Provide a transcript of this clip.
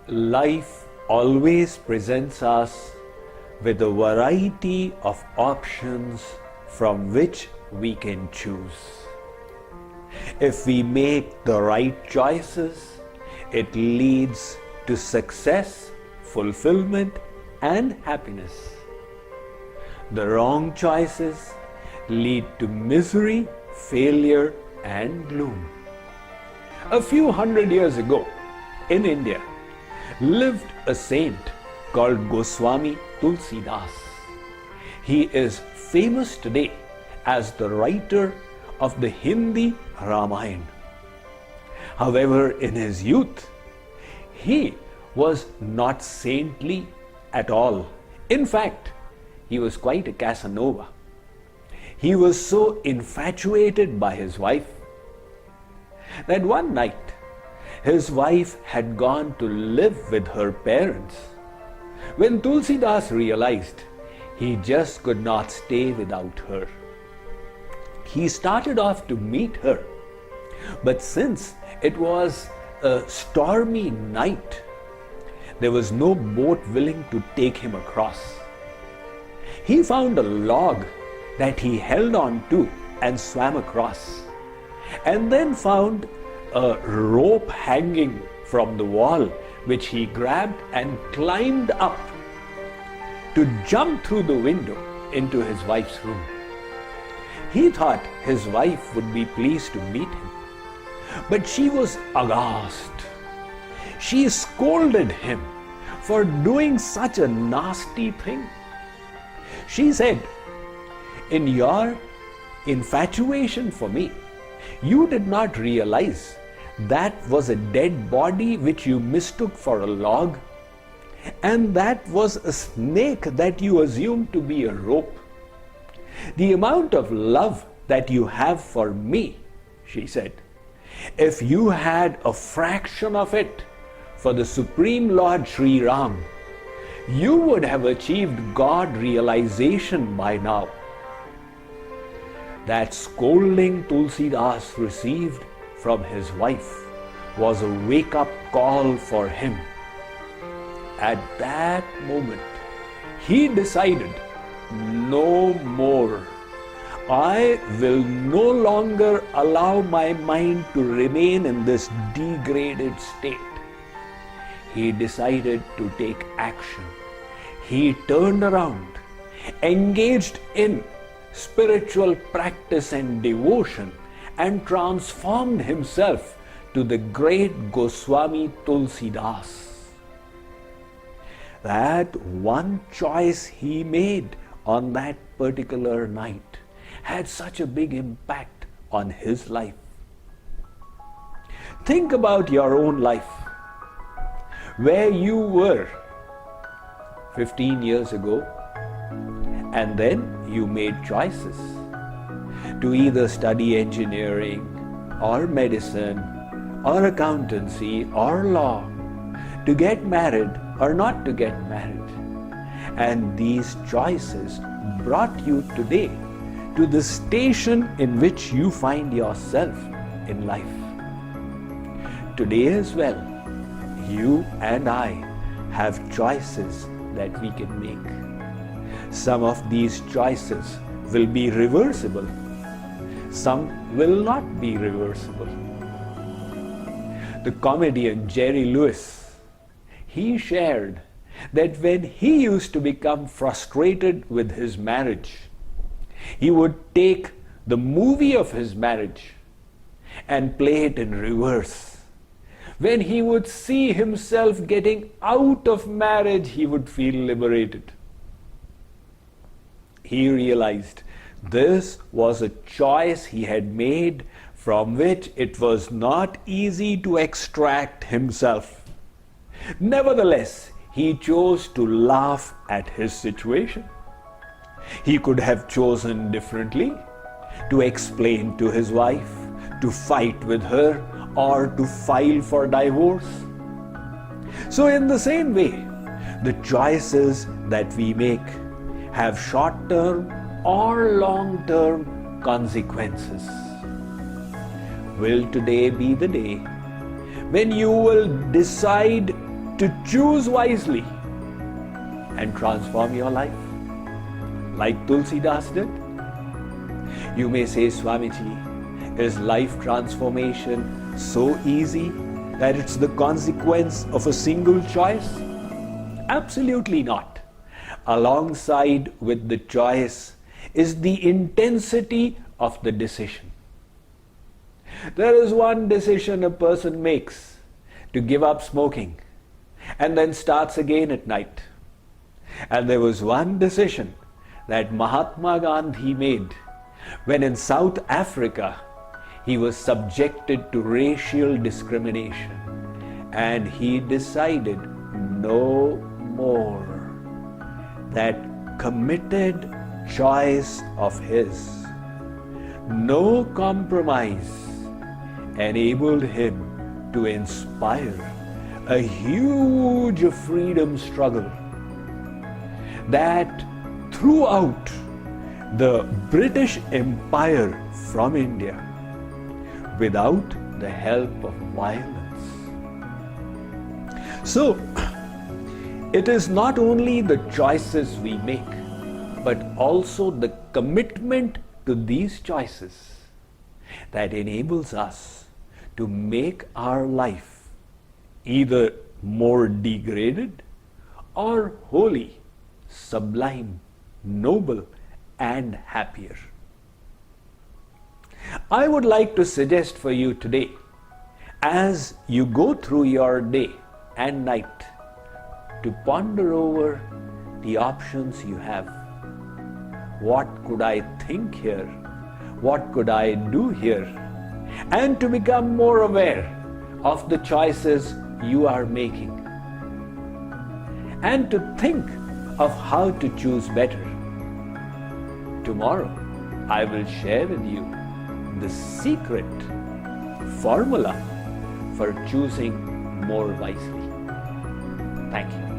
Life always presents us with a variety of options from which we can choose. If we make the right choices, it leads to success, fulfillment, and happiness. The wrong choices lead to misery, failure, and gloom. A few hundred years ago, in India, lived a saint called Swami Tulsidas. He is famous today as the writer of the Hindi Ramayana. However, in his youth, he was not saintly at all. In fact, he was quite a Casanova. He was so infatuated by his wife that one night his wife had gone to live with her parents. When Tulsidas realized he just could not stay without her, he started off to meet her. But since it was a stormy night, there was no boat willing to take him across. He found a log that he held on to and swam across, and then found a rope hanging from the wall, which he grabbed and climbed up to jump through the window into his wife's room. He thought his wife would be pleased to meet him, but she was aghast. She scolded him for doing such a nasty thing. She said, "In your infatuation for me, you did not realize that was a dead body which you mistook for a log, and that was a snake that you assumed to be a rope. The amount of love that you have for me," she said, "if you had a fraction of it for the Supreme Lord Sri Ram, you would have achieved God realization by now." That scolding Tulsidas received from his wife was a wake-up call for him. At that moment, he decided, "No more. I will no longer allow my mind to remain in this degraded state." He decided to take action. He turned around, engaged in spiritual practice and devotion, and transformed himself to the great Goswami Tulsidas. That one choice he made on that particular night had such a big impact on his life. Think about your own life, where you were 15 years ago, and then you made choices to either study engineering or medicine or accountancy or law, to get married or not to get married. And these choices brought you today to the station in which you find yourself in life. Today as well, you and I have choices that we can make. Some of these choices will be reversible. Some will not be reversible. The comedian Jerry Lewis, he shared that when he used to become frustrated with his marriage, he would take the movie of his marriage and play it in reverse. When he would see himself getting out of marriage, he would feel liberated. He realized this was a choice he had made from which it was not easy to extract himself. Nevertheless, he chose to laugh at his situation. He could have chosen differently, to explain to his wife, to fight with her, or to file for divorce. So in the same way, the choices that we make have short-term or long-term consequences. Will today be the day when you will decide to choose wisely and transform your life like Tulsidas did? You may say, Swamiji, is life transformation so easy that it's the consequence of a single choice? Absolutely not. Alongside with the choice is the intensity of the decision. There is one decision a person makes to give up smoking and then starts again at night. And there was one decision that Mahatma Gandhi made when in South Africa he was subjected to racial discrimination, and he decided no more. That committed choice of his, no compromise, enabled him to inspire a huge freedom struggle that throughout the British Empire from India, without the help of violence. So, it is not only the choices we make, but also the commitment to these choices that enables us to make our life either more degraded or holy, sublime, noble, and happier. I would like to suggest for you today, as you go through your day and night, to ponder over the options you have. What could I think here? What could I do here? And to become more aware of the choices you are making. And to think of how to choose better. Tomorrow, I will share with you the secret formula for choosing more wisely. Thank you.